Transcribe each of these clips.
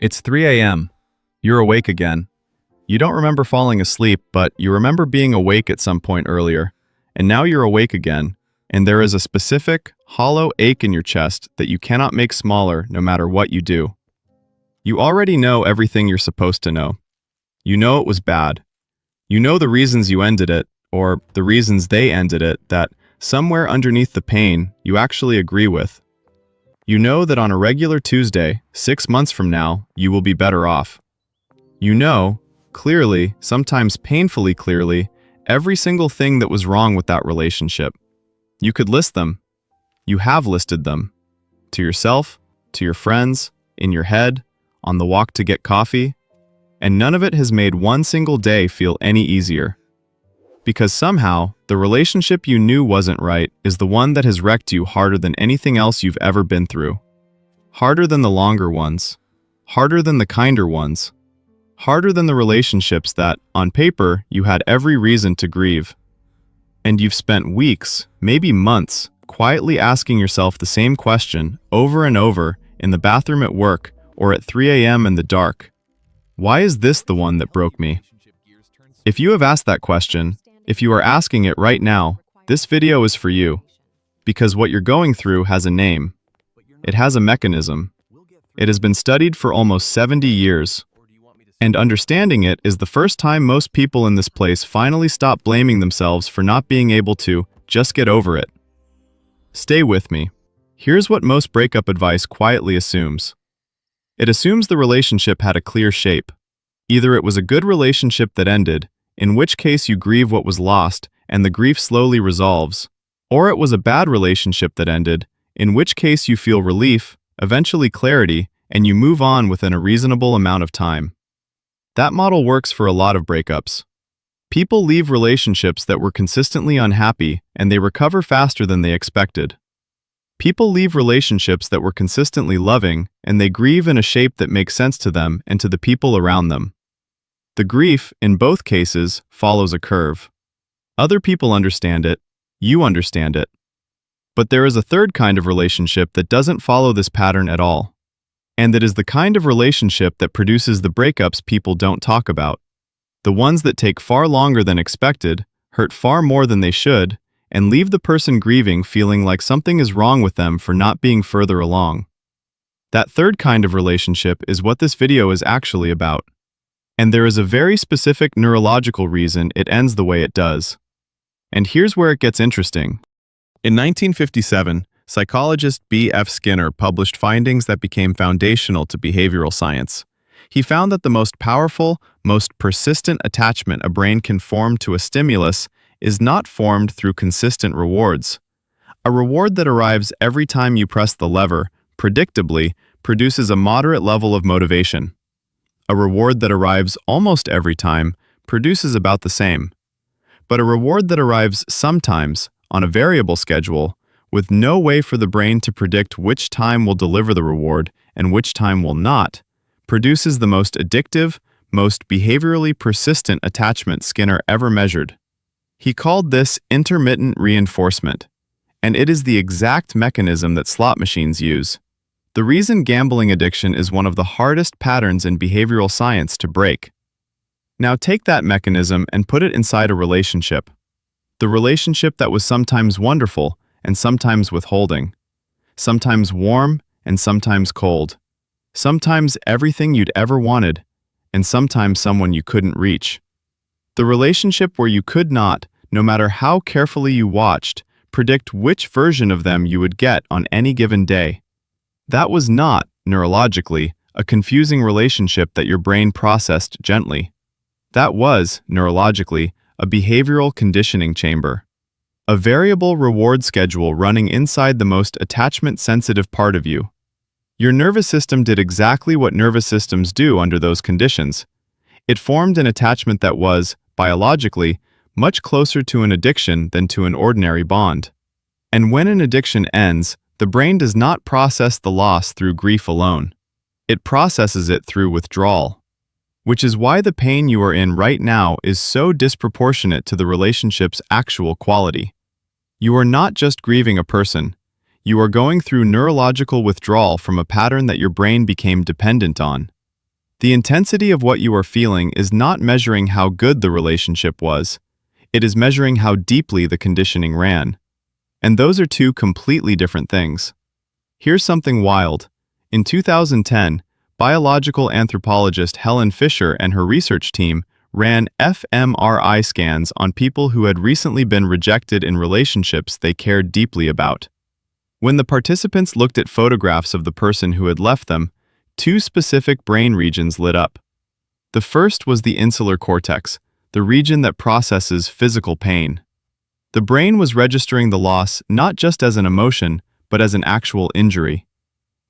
It's 3 a.m. You're awake again. You don't remember falling asleep, but you remember being awake at some point earlier. And now you're awake again, and there is a specific, hollow ache in your chest that you cannot make smaller no matter what you do. You already know everything you're supposed to know. You know it was bad. You know the reasons you ended it, or the reasons they ended it, that somewhere underneath the pain you actually agree with. You know that on a regular Tuesday, 6 months from now, you will be better off. You know, clearly, sometimes painfully clearly, every single thing that was wrong with that relationship. You could list them. You have listed them. To yourself, to your friends, in your head, on the walk to get coffee. And none of it has made one single day feel any easier. Because somehow, the relationship you knew wasn't right is the one that has wrecked you harder than anything else you've ever been through. Harder than the longer ones. Harder than the kinder ones. Harder than the relationships that, on paper, you had every reason to grieve. And you've spent weeks, maybe months, quietly asking yourself the same question over and over in the bathroom at work or at 3 a.m. in the dark. Why is this the one that broke me? If you have asked that question, if you are asking it right now, this video is for you. Because what you're going through has a name. It has a mechanism. It has been studied for almost 70 years. And understanding it is the first time most people in this place finally stop blaming themselves for not being able to just get over it. Stay with me. Here's what most breakup advice quietly assumes. It assumes the relationship had a clear shape. Either it was a good relationship that ended, in which case you grieve what was lost and the grief slowly resolves, or it was a bad relationship that ended, in which case you feel relief, eventually clarity, and you move on within a reasonable amount of time. That model works for a lot of breakups. People leave relationships that were consistently unhappy and they recover faster than they expected. People leave relationships that were consistently loving and they grieve in a shape that makes sense to them and to the people around them. The grief, in both cases, follows a curve. Other people understand it, you understand it. But there is a third kind of relationship that doesn't follow this pattern at all. And it is the kind of relationship that produces the breakups people don't talk about. The ones that take far longer than expected, hurt far more than they should, and leave the person grieving feeling like something is wrong with them for not being further along. That third kind of relationship is what this video is actually about. And there is a very specific neurological reason it ends the way it does. And here's where it gets interesting. In 1957, psychologist B.F. Skinner published findings that became foundational to behavioral science. He found that the most powerful, most persistent attachment a brain can form to a stimulus is not formed through consistent rewards. A reward that arrives every time you press the lever, predictably, produces a moderate level of motivation. A reward that arrives almost every time produces about the same. But a reward that arrives sometimes, on a variable schedule, with no way for the brain to predict which time will deliver the reward and which time will not, produces the most addictive, most behaviorally persistent attachment Skinner ever measured. He called this intermittent reinforcement, and it is the exact mechanism that slot machines use. The reason gambling addiction is one of the hardest patterns in behavioral science to break. Now take that mechanism and put it inside a relationship. The relationship that was sometimes wonderful and sometimes withholding. Sometimes warm and sometimes cold. Sometimes everything you'd ever wanted, and sometimes someone you couldn't reach. The relationship where you could not, no matter how carefully you watched, predict which version of them you would get on any given day. That was not, neurologically, a confusing relationship that your brain processed gently. That was, neurologically, a behavioral conditioning chamber. A variable reward schedule running inside the most attachment-sensitive part of you. Your nervous system did exactly what nervous systems do under those conditions. It formed an attachment that was, biologically, much closer to an addiction than to an ordinary bond. And when an addiction ends, the brain does not process the loss through grief alone. It processes it through withdrawal. Which is why the pain you are in right now is so disproportionate to the relationship's actual quality. You are not just grieving a person. You are going through neurological withdrawal from a pattern that your brain became dependent on. The intensity of what you are feeling is not measuring how good the relationship was. It is measuring how deeply the conditioning ran. And those are two completely different things. Here's something wild. In 2010, biological anthropologist Helen Fisher and her research team ran fMRI scans on people who had recently been rejected in relationships they cared deeply about. When the participants looked at photographs of the person who had left them, two specific brain regions lit up. The first was the insular cortex, the region that processes physical pain. The brain was registering the loss not just as an emotion, but as an actual injury.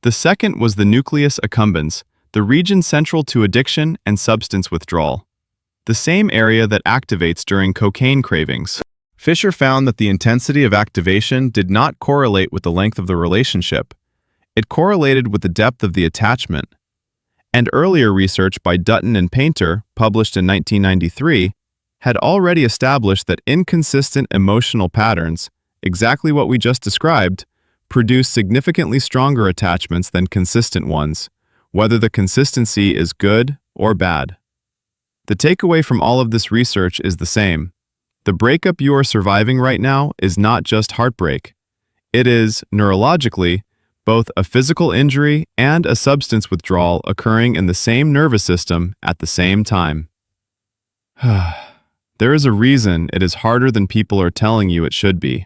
The second was the nucleus accumbens, the region central to addiction and substance withdrawal, the same area that activates during cocaine cravings. Fisher found that the intensity of activation did not correlate with the length of the relationship. It correlated with the depth of the attachment. And earlier research by Dutton and Painter, published in 1993, had already established that inconsistent emotional patterns, exactly what we just described, produce significantly stronger attachments than consistent ones, whether the consistency is good or bad. The takeaway from all of this research is the same. The breakup you are surviving right now is not just heartbreak. It is, neurologically, both a physical injury and a substance withdrawal occurring in the same nervous system at the same time. There is a reason it is harder than people are telling you it should be.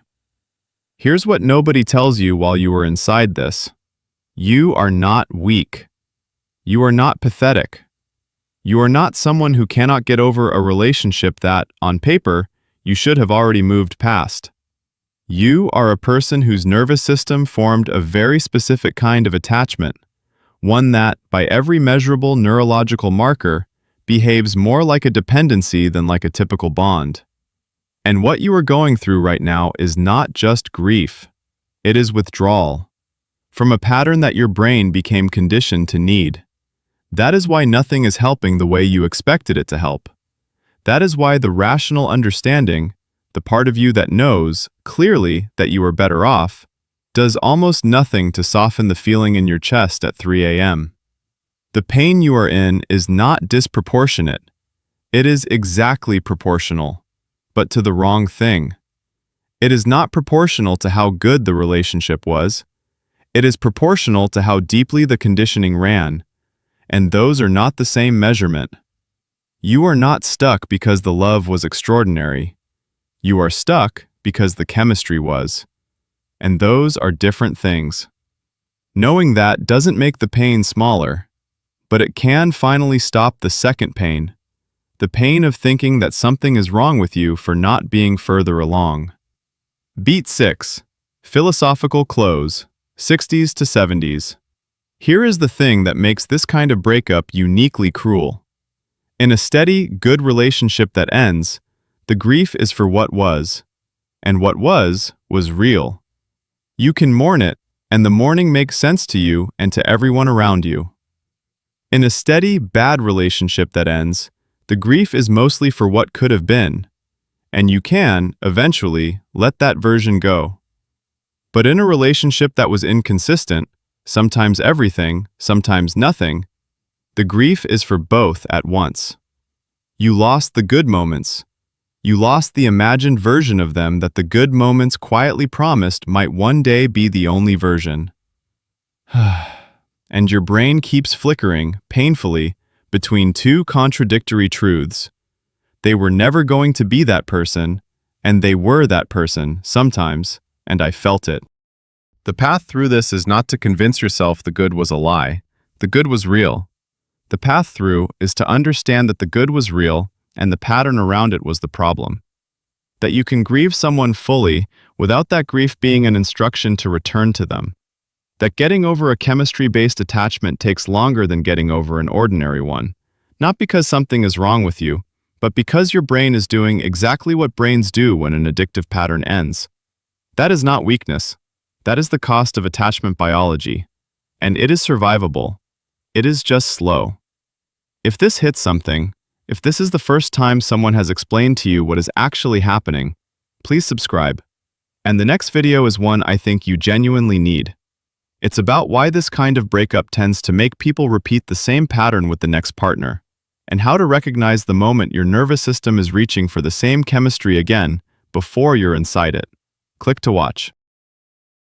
Here's what nobody tells you while you are inside this. You are not weak. You are not pathetic. You are not someone who cannot get over a relationship that, on paper, you should have already moved past. You are a person whose nervous system formed a very specific kind of attachment, one that, by every measurable neurological marker, behaves more like a dependency than like a typical bond. And what you are going through right now is not just grief. It is withdrawal from a pattern that your brain became conditioned to need. That is why nothing is helping the way you expected it to help. That is why the rational understanding, the part of you that knows clearly that you are better off, does almost nothing to soften the feeling in your chest at 3 a.m. The pain you are in is not disproportionate. It is exactly proportional, but to the wrong thing. It is not proportional to how good the relationship was. It is proportional to how deeply the conditioning ran, and those are not the same measurement. You are not stuck because the love was extraordinary. You are stuck because the chemistry was. And those are different things. Knowing that doesn't make the pain smaller, but it can finally stop the second pain, the pain of thinking that something is wrong with you for not being further along. Beat 6. Philosophical close, 60s to 70s. Here is the thing that makes this kind of breakup uniquely cruel. In a steady, good relationship that ends, the grief is for what was, and what was real. You can mourn it, and the mourning makes sense to you and to everyone around you. In a steady, bad relationship that ends, the grief is mostly for what could have been, and you can, eventually, let that version go. But in a relationship that was inconsistent, sometimes everything, sometimes nothing, the grief is for both at once. You lost the good moments. You lost the imagined version of them that the good moments quietly promised might one day be the only version. And your brain keeps flickering, painfully, between two contradictory truths. They were never going to be that person, and they were that person, sometimes, and I felt it. The path through this is not to convince yourself the good was a lie. The good was real. The path through is to understand that the good was real and the pattern around it was the problem. That you can grieve someone fully without that grief being an instruction to return to them. That getting over a chemistry-based attachment takes longer than getting over an ordinary one. Not because something is wrong with you, but because your brain is doing exactly what brains do when an addictive pattern ends. That is not weakness. That is the cost of attachment biology. And it is survivable. It is just slow. If this hits something, if this is the first time someone has explained to you what is actually happening, please subscribe. And the next video is one I think you genuinely need. It's about why this kind of breakup tends to make people repeat the same pattern with the next partner, and how to recognize the moment your nervous system is reaching for the same chemistry again before you're inside it. Click to watch.